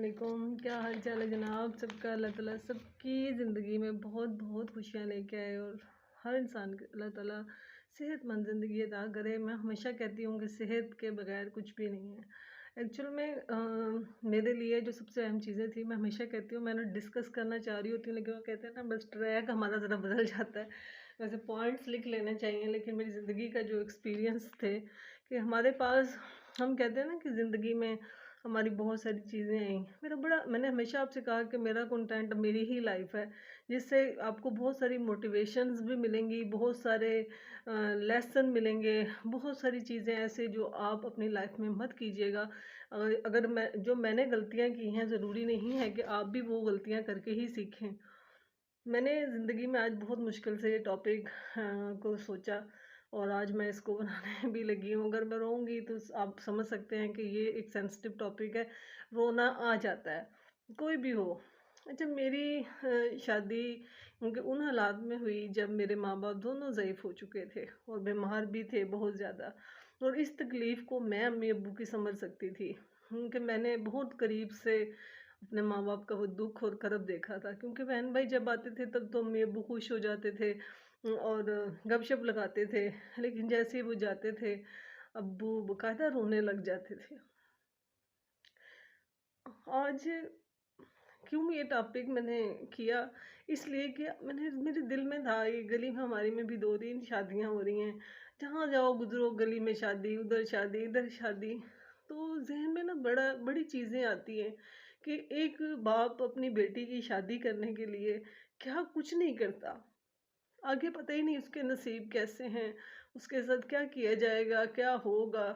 वालेकुम। क्या हाल चाल है जनाब सबका। अल्लाह ताला सबकी ज़िंदगी में बहुत बहुत खुशियाँ लेके आए और हर इंसान के अल्लाह ताला सेहतमंद ज़िंदगी अता करे। मैं हमेशा कहती हूँ कि सेहत के बगैर कुछ भी नहीं है। एक्चुअल में मेरे लिए जो सबसे अहम चीज़ें थी, मैं हमेशा कहती हूँ, मैंने डिस्कस करना चाह रही होती हूँ, लेकिन वो कहते हैं ना, बस ट्रैक हमारा ज़रा बदल जाता है। वैसे पॉइंट्स लिख लेने चाहिए, लेकिन मेरी ज़िंदगी का जो एक्सपीरियंस थे कि हमारे पास, हम कहते हैं ना कि ज़िंदगी में हमारी बहुत सारी चीज़ें आई। मैंने हमेशा आपसे कहा कि मेरा कंटेंट मेरी ही लाइफ है, जिससे आपको बहुत सारी मोटिवेशंस भी मिलेंगी, बहुत सारे लेसन मिलेंगे, बहुत सारी चीज़ें ऐसे जो आप अपनी लाइफ में मत कीजिएगा। अगर मैंने गलतियाँ की हैं, ज़रूरी नहीं है कि आप भी वो गलतियाँ करके ही सीखें। मैंने ज़िंदगी में आज बहुत मुश्किल से ये टॉपिक को सोचा और आज मैं इसको बनाने भी लगी हूँ। अगर मैं रोऊँगी तो आप समझ सकते हैं कि ये एक सेंसिटिव टॉपिक है, रोना आ जाता है, कोई भी हो। अच्छा, मेरी शादी उनके उन हालात में हुई जब मेरे माँ-बाप दोनों ज़ईफ़ हो चुके थे और बीमार भी थे बहुत ज़्यादा, और इस तकलीफ़ को मैं अम्मी-अब्बू की समझ सकती थी, क्योंकि मैंने बहुत करीब से अपने माँ-बाप का वो दुःख और कर्ब देखा था। क्योंकि बहन भाई जब आते थे तब तो अम्मी-अब्बू खुश हो जाते थे और गपशप लगाते थे, लेकिन जैसे ही वो जाते थे, अब्बू बकायदा रोने लग जाते थे। आज क्यों ये टॉपिक मैंने किया, इसलिए कि मेरे दिल में था, ये गली में हमारी में भी 2-3 शादियाँ हो रही हैं, जहाँ जाओ गुज़रो गली में शादी, उधर शादी, इधर शादी। तो ज़हन में ना बड़ी चीज़ें आती हैं कि एक बाप अपनी बेटी की शादी करने के लिए क्या कुछ नहीं करता। आगे पता ही नहीं उसके नसीब कैसे हैं, उसके साथ क्या किया जाएगा, क्या होगा।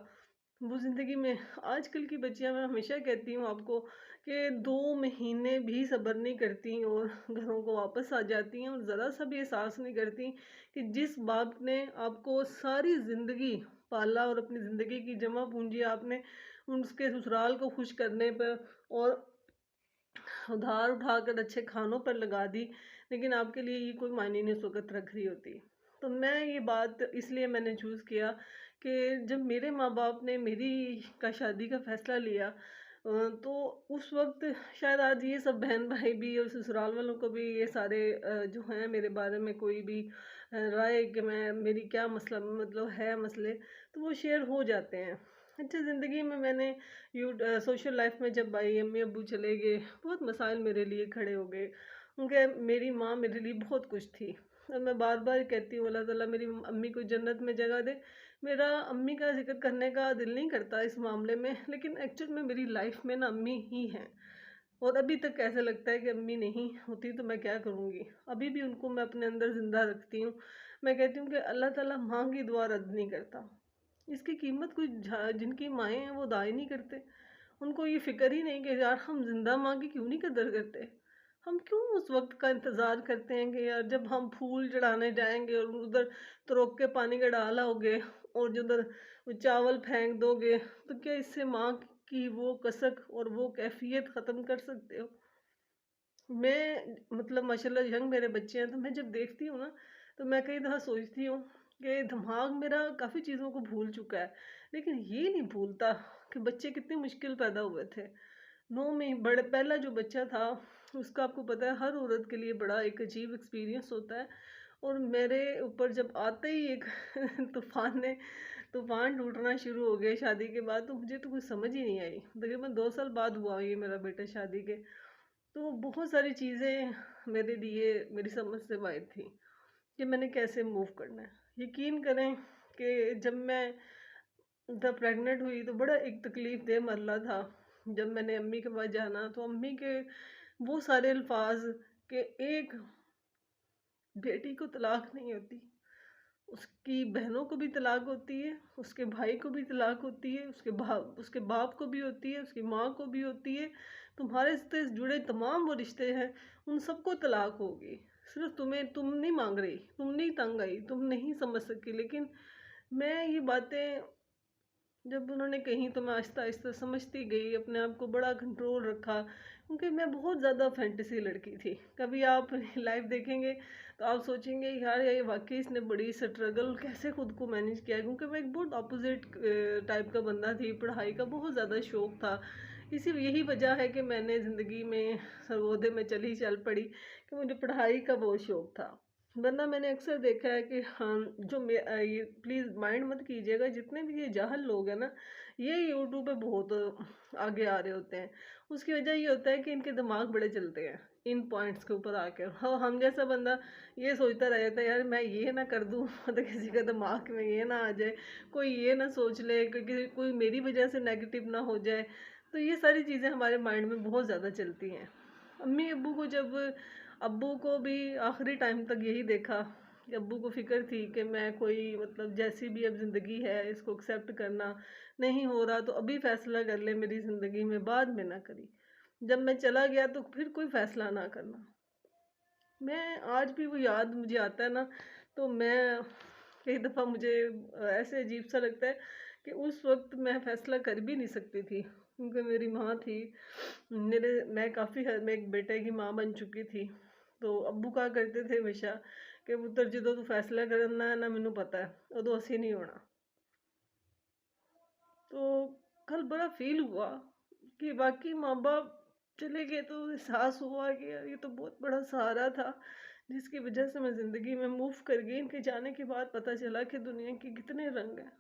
वो ज़िंदगी में आजकल की बच्चियाँ, मैं हमेशा कहती हूँ आपको कि 2 महीने भी सब्र नहीं करती और घरों को वापस आ जाती हैं और ज़रा-सा भी एहसास नहीं करती कि जिस बाप ने आपको सारी ज़िंदगी पाला और अपनी ज़िंदगी की जमा पूँजी आपने उसके ससुराल को खुश करने पर और उधार उठाकर अच्छे खानों पर लगा दी, लेकिन आपके लिए ये कोई मायने नहीं उस वक़्त रख रही होती। तो मैं ये बात इसलिए मैंने चूज़ किया कि जब मेरे माँ-बाप ने मेरी का शादी का फ़ैसला लिया, तो उस वक़्त शायद आज ये सब बहन-भाई भी और ससुराल वालों को भी ये सारे जो हैं मेरे बारे में कोई भी राय कि मैं मेरी क्या मसला मतलब है मसले, तो वो शेयर हो जाते हैं। अच्छा, ज़िंदगी में मैंने सोशल लाइफ में जब आई, अम्मी अब्बू चले गए, बहुत मसाइल मेरे लिए खड़े हो गए, क्योंकि मेरी माँ मेरे लिए बहुत कुछ थी। और मैं बार बार कहती हूँ अल्लाह ताला मेरी अम्मी को जन्नत में जगह दे। मेरा अम्मी का जिक्र करने का दिल नहीं करता इस मामले में, लेकिन एक्चुअल में मेरी लाइफ में ना अम्मी ही हैं। और अभी तक ऐसा लगता है कि अम्मी नहीं होती तो मैं क्या करूँगी। अभी भी उनको मैं अपने अंदर ज़िंदा रखती हूँ। मैं कहती हूँ कि अल्लाह ताला माँ की दुआ रद्द नहीं करता। इसकी कीमत कोई जिनकी माएँ हैं वो अदा ही नहीं करते। उनको ये फ़िक्र ही नहीं कि यार हम ज़िंदा माँ की क्यों नहीं कदर करते। हम क्यों उस वक़्त का इंतज़ार करते हैं कि यार जब हम फूल चढ़ाने जाएँगे और उधर तरोक के पानी का डालोगे और जो उधर वो चावल फेंक दोगे, तो क्या इससे माँ की वो कसक और वो कैफ़ियत ख़त्म कर सकते हो? मैं मतलब माशाल्लाह यंग मेरे बच्चे हैं, तो मैं जब देखती हूँ ना, तो मैं कई दफ़ा सोचती हूँ कि दिमाग मेरा काफ़ी चीज़ों को भूल चुका है, लेकिन ये नहीं भूलता कि बच्चे कितनी मुश्किल पैदा हुए थे। 9 में बड़े पहला जो बच्चा था, उसका आपको पता है हर औरत के लिए बड़ा एक अजीब एक्सपीरियंस होता है। और मेरे ऊपर जब आते ही एक तूफ़ान टूटना शुरू हो गए शादी के बाद, तो मुझे तो कुछ समझ ही नहीं आई। तकरीबन 2 साल बाद हुआ ये मेरा बेटा शादी के। तो बहुत सारी चीज़ें मेरे लिए मेरी समझ से बाहर थी कि मैंने कैसे मूव करना है। यकीन करें कि जब मैं तब प्रेग्नेंट हुई तो बड़ा एक तकलीफ़ देह मरला था। जब मैंने अम्मी के पास जाना, तो अम्मी के वो सारे अल्फाज़ कि एक बेटी को तलाक नहीं होती, उसकी बहनों को भी तलाक होती है, उसके भाई को भी तलाक होती है, उसके बाप को भी होती है, उसकी माँ को भी होती है। तुम्हारे से जुड़े तमाम वो रिश्ते हैं, उन सबको तलाक होगी। सिर्फ़ तुम नहीं माँग रही, तुम नहीं तंग आई, तुम नहीं समझ सकी। लेकिन मैं ये बातें जब उन्होंने कही तो मैं आहिस्ता-आहिस्ता समझती गई, अपने आप को बड़ा कंट्रोल रखा, क्योंकि मैं बहुत ज़्यादा फैंटेसी लड़की थी। कभी आप लाइफ़ देखेंगे तो आप सोचेंगे यार ये वाक़ई इसने बड़ी स्ट्रगल कैसे खुद को मैनेज किया है, क्योंकि मैं एक बहुत अपोज़िट टाइप का बंदा थी, पढ़ाई का बहुत ज़्यादा शौक था। इसी यही वजह है कि मैंने ज़िंदगी में सर्वोदय में चल पड़ी कि मुझे पढ़ाई का बहुत शौक़ था। वरना मैंने अक्सर देखा है कि हाँ, ये प्लीज़ माइंड मत कीजिएगा, जितने भी ये जाहिल लोग हैं ना, ये यूट्यूब पे बहुत आगे आ रहे होते हैं। उसकी वजह ये होता है कि इनके दिमाग बड़े चलते हैं इन पॉइंट्स के ऊपर आकर। हाँ, हम जैसा बंदा ये सोचता रह जाता है, यार मैं ये ना कर दूँ तो किसी का दिमाग में ये ना आ जाए, कोई ये ना सोच ले, क्योंकि कोई मेरी वजह से नेगेटिव ना हो जाए। तो ये सारी चीज़ें हमारे माइंड में बहुत ज़्यादा चलती हैं। अम्मी अब्बू को जब अब्बू को भी आखिरी टाइम तक यही देखा कि अब्बू को फ़िक्र थी कि मैं कोई मतलब जैसी भी अब ज़िंदगी है इसको एक्सेप्ट करना, नहीं हो रहा तो अभी फ़ैसला कर ले मेरी ज़िंदगी में, बाद में ना करी। जब मैं चला गया तो फिर कोई फ़ैसला ना करना। मैं आज भी वो याद मुझे आता है ना, तो मैं कई दफ़ा मुझे ऐसे अजीब सा लगता है कि उस वक़्त मैं फ़ैसला कर भी नहीं सकती थी, क्योंकि मेरी माँ थी। मैं एक बेटे की माँ बन चुकी थी। तो अब्बू कहा करते थे हमेशा कि पुत्तर जो तू फैसला करना है ना, मैनू पता है उदों असी नहीं होना। तो कल बड़ा फील हुआ कि बाकी माँ बाप चले गए, तो एहसास हुआ कि यार ये तो बहुत बड़ा सहारा था जिसकी वजह से मैं ज़िंदगी में मूव कर गई। इनके जाने के बाद पता चला कि दुनिया के कितने रंग हैं।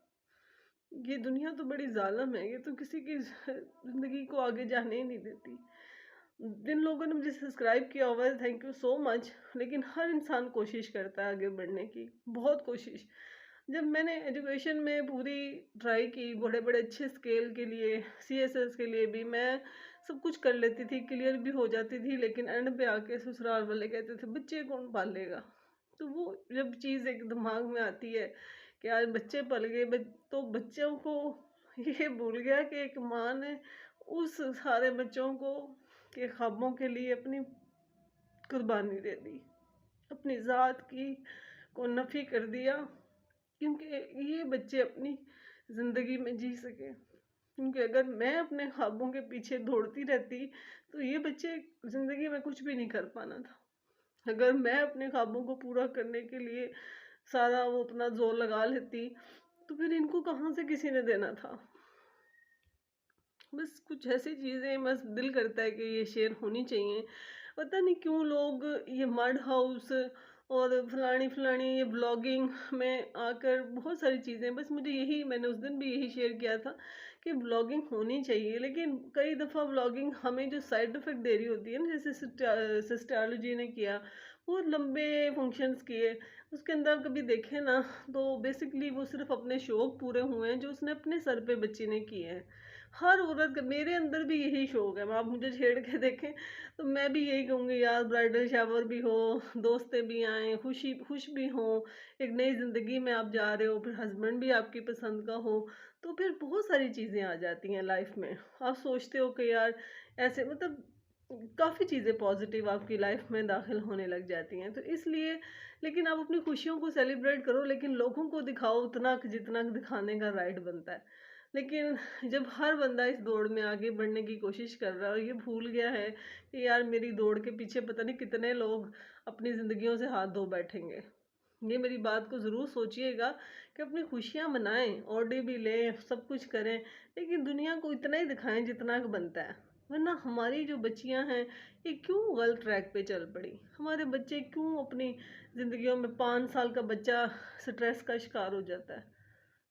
ये दुनिया तो बड़ी जालिम है, ये तो किसी की ज़िंदगी को आगे जाने ही नहीं देती। जिन लोगों ने मुझे सब्सक्राइब किया हुआ है, थैंक यू सो मच। लेकिन हर इंसान कोशिश करता है आगे बढ़ने की, बहुत कोशिश। जब मैंने एजुकेशन में पूरी ट्राई की, बड़े बड़े अच्छे स्केल के लिए, सीएसएस के लिए भी मैं सब कुछ कर लेती थी, क्लियर भी हो जाती थी, लेकिन एंड पे आके ससुराल वाले कहते थे बच्चे कौन पालेगा। तो वो जब चीज़ एक दिमाग में आती है कि आज बच्चे पल गए, तो बच्चों को ये भूल गया कि एक माँ ने उस सारे बच्चों को के ख्वाबों के लिए अपनी कुर्बानी दे दी, अपनी ज़ात की को नफ़ी कर दिया, क्योंकि ये बच्चे अपनी ज़िंदगी में जी सके। क्योंकि अगर मैं अपने ख्वाबों के पीछे दौड़ती रहती तो ये बच्चे ज़िंदगी में कुछ भी नहीं कर पाना था। अगर मैं अपने ख्वाबों को पूरा करने के लिए सारा वो अपना जोर लगा लेती, तो फिर इनको कहाँ से किसी ने देना था। बस कुछ ऐसी चीज़ें बस दिल करता है कि ये शेयर होनी चाहिए। पता नहीं क्यों लोग ये मड हाउस और फलानी फलानी ये ब्लॉगिंग में आकर बहुत सारी चीज़ें, बस मुझे यही, मैंने उस दिन भी यही शेयर किया था कि ब्लॉगिंग होनी चाहिए, लेकिन कई दफ़ा ब्लॉगिंग हमें जो साइड इफ़ेक्ट दे रही होती है ना, जैसे सिस्टोलॉजी ने किया, वो लंबे फंक्शंस किए, उसके अंदर कभी देखें ना, तो बेसिकली वो सिर्फ अपने शौक पूरे हुए हैं जो उसने अपने सर पे बच्ची ने किए हैं। हर औरत का, मेरे अंदर भी यही शौक है, आप मुझे छेड़ के देखें तो मैं भी यही कहूँगी, यार ब्राइडल शावर भी हो, दोस्तें भी आएँ, खुश भी हों, एक नई ज़िंदगी में आप जा रहे हो, फिर हस्बैंड भी आपकी पसंद का हो, तो फिर बहुत सारी चीज़ें आ जाती हैं लाइफ में। आप सोचते हो कि यार ऐसे मतलब काफ़ी चीज़ें पॉजिटिव आपकी लाइफ में दाखिल होने लग जाती हैं, तो इसलिए लेकिन आप अपनी खुशियों को सेलिब्रेट करो, लेकिन लोगों को दिखाओ उतना जितना दिखाने का राइट बनता है। लेकिन जब हर बंदा इस दौड़ में आगे बढ़ने की कोशिश कर रहा है और ये भूल गया है कि यार मेरी दौड़ के पीछे पता नहीं कितने लोग अपनी ज़िंदगियों से हाथ धो बैठेंगे, ये मेरी बात को ज़रूर सोचिएगा कि अपनी खुशियाँ मनाएं, ऑडी भी लें, सब कुछ करें, लेकिन दुनिया को इतना ही दिखाएं जितना का बनता है। वरना हमारी जो बच्चियां हैं ये क्यों गलत ट्रैक पे चल पड़ी, हमारे बच्चे क्यों अपनी ज़िंदगियों में 5 साल का बच्चा स्ट्रेस का शिकार हो जाता है।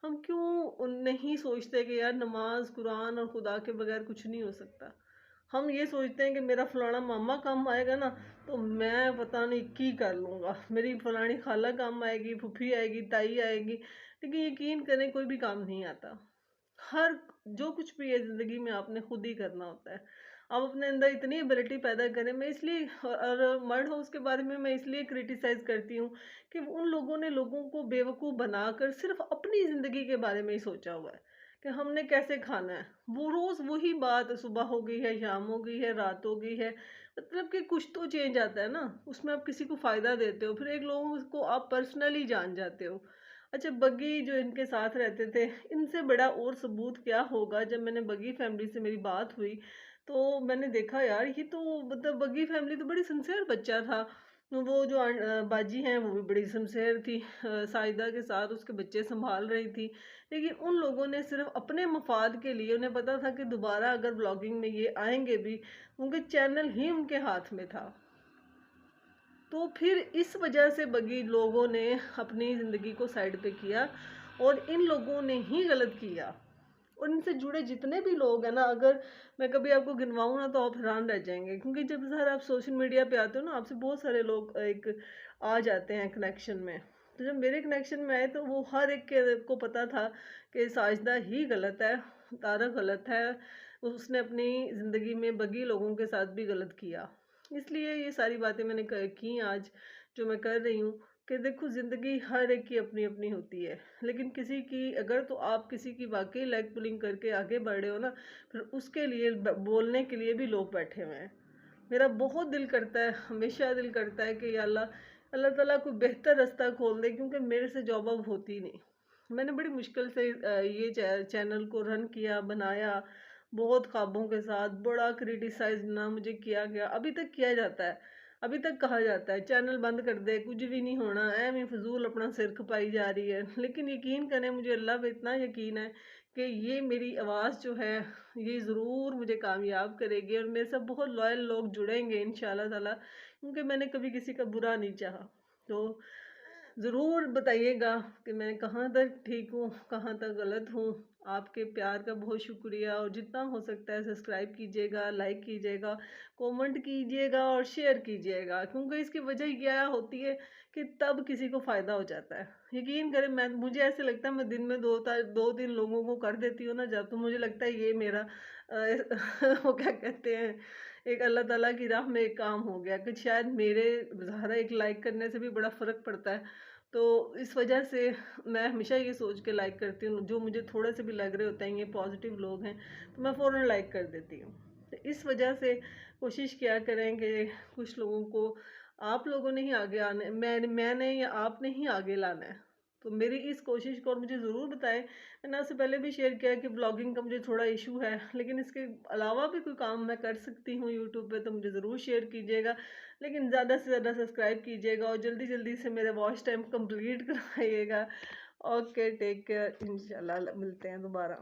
हम क्यों नहीं सोचते कि यार नमाज कुरान और खुदा के बगैर कुछ नहीं हो सकता। हम ये सोचते हैं कि मेरा फलाना मामा काम आएगा ना, तो मैं पता नहीं की कर लूँगा, मेरी फलानी खाला काम आएगी, फूफी आएगी, ताई आएगी, लेकिन यकीन करें कोई भी काम नहीं आता। हर जो कुछ भी है ज़िंदगी में आपने खुद ही करना होता है। आप अपने अंदर इतनी एबिलिटी पैदा करें, मैं इसलिए और मर्ड हाउस के बारे में मैं इसलिए क्रिटिसाइज़ करती हूँ कि उन लोगों ने लोगों को बेवकूफ़ बनाकर सिर्फ़ अपनी ज़िंदगी के बारे में ही सोचा हुआ है कि हमने कैसे खाना है। वो रोज़ वही बात, सुबह हो गई है, शाम हो गई है, रात हो गई है, मतलब कि कुछ तो चेंज आता है ना, उसमें आप किसी को फ़ायदा देते हो, फिर एक लोगों को आप पर्सनली जान जाते हो। अच्छा, बग्गी जो इनके साथ रहते थे, इनसे बड़ा और सबूत क्या होगा। जब मैंने बग्गी फैमिली से मेरी बात हुई, तो मैंने देखा यार ये तो मतलब बग्गी फैमिली तो बड़ी सिंसियर बच्चा था। वो जो बाजी हैं वो भी बड़ी शमशेर थी, साजिदा के साथ उसके बच्चे संभाल रही थी। लेकिन उन लोगों ने सिर्फ अपने मफाद के लिए, उन्हें पता था कि दोबारा अगर ब्लॉगिंग में ये आएंगे भी, उनके चैनल ही उनके हाथ में था। तो फिर इस वजह से बगी लोगों ने अपनी ज़िंदगी को साइड पे किया और इन लोगों ने ही गलत किया। और इनसे जुड़े जितने भी लोग हैं ना, अगर मैं कभी आपको गिनवाऊँ ना तो आप हैरान रह जाएंगे, क्योंकि जब सर आप सोशल मीडिया पे आते हो ना, आपसे बहुत सारे लोग एक आ जाते हैं कनेक्शन में। तो जब मेरे कनेक्शन में आए तो वो हर एक के को पता था कि साजिदा ही गलत है, तारा गलत है, उसने अपनी ज़िंदगी में बगी लोगों के साथ भी गलत किया। इसलिए ये सारी बातें मैंने की आज, जो मैं कर रही हूँ, कि देखो ज़िंदगी हर एक की अपनी अपनी होती है। लेकिन किसी की अगर, तो आप किसी की वाकई लेग पुलिंग करके आगे बढ़ रहे हो ना, फिर उसके लिए बोलने के लिए भी लोग बैठे हुए हैं। मेरा बहुत दिल करता है, हमेशा दिल करता है कि या अल्लाह अल्लाह ताला कोई बेहतर रास्ता खोल दे, क्योंकि मेरे से जॉब अब होती नहीं। मैंने बड़ी मुश्किल से ये चैनल को रन किया, बनाया, बहुत ख्वाबों के साथ, बड़ा क्रिटिसाइज ना मुझे किया गया, अभी तक किया जाता है। अभी तक कहा जाता है चैनल बंद कर दे, कुछ भी नहीं होना, एवं फजूल अपना सिर खपाई जा रही है। लेकिन यकीन करें, मुझे अल्लाह पे इतना यकीन है कि ये मेरी आवाज़ जो है, ये ज़रूर मुझे कामयाब करेगी और मेरे साथ बहुत लॉयल लोग जुड़ेंगे इंशाल्लाह ताला, क्योंकि मैंने कभी किसी का बुरा नहीं चाहा। तो ज़रूर बताइएगा कि मैं कहाँ तक ठीक हूँ, कहाँ तक गलत हूँ। आपके प्यार का बहुत शुक्रिया, और जितना हो सकता है सब्सक्राइब कीजिएगा, लाइक कीजिएगा, कमेंट कीजिएगा और शेयर कीजिएगा, क्योंकि इसकी वजह क्या होती है कि तब किसी को फ़ायदा हो जाता है। यकीन करें, मुझे ऐसे लगता है मैं दिन में 2-3 लोगों को कर देती हूँ ना जब, तो मुझे लगता है ये मेरा वो क्या कहते हैं, एक अल्लाह ताला की राह में एक काम हो गया, कि शायद मेरे ज़ाहिर एक लाइक करने से भी बड़ा फ़र्क पड़ता है। तो इस वजह से मैं हमेशा ये सोच के लाइक करती हूँ, जो मुझे थोड़े से भी लग रहे होते हैं ये पॉजिटिव लोग हैं, तो मैं फ़ौरन लाइक कर देती हूँ। तो इस वजह से कोशिश किया करें कि कुछ लोगों को आप लोगों ने ही आगे आने, मैंने या आपने ही आगे लाना है। तो मेरी इस कोशिश को और मुझे ज़रूर बताएं। मैंने आपसे पहले भी शेयर किया कि ब्लॉगिंग का मुझे थोड़ा इशू है, लेकिन इसके अलावा भी कोई काम मैं कर सकती हूँ यूट्यूब पे, तो मुझे ज़रूर शेयर कीजिएगा। लेकिन ज़्यादा से ज़्यादा सब्सक्राइब कीजिएगा और जल्दी जल्दी से मेरा वॉच टाइम कंप्लीट कराइएगा। ओके, टेक केयर, इंशाल्लाह मिलते हैं दोबारा।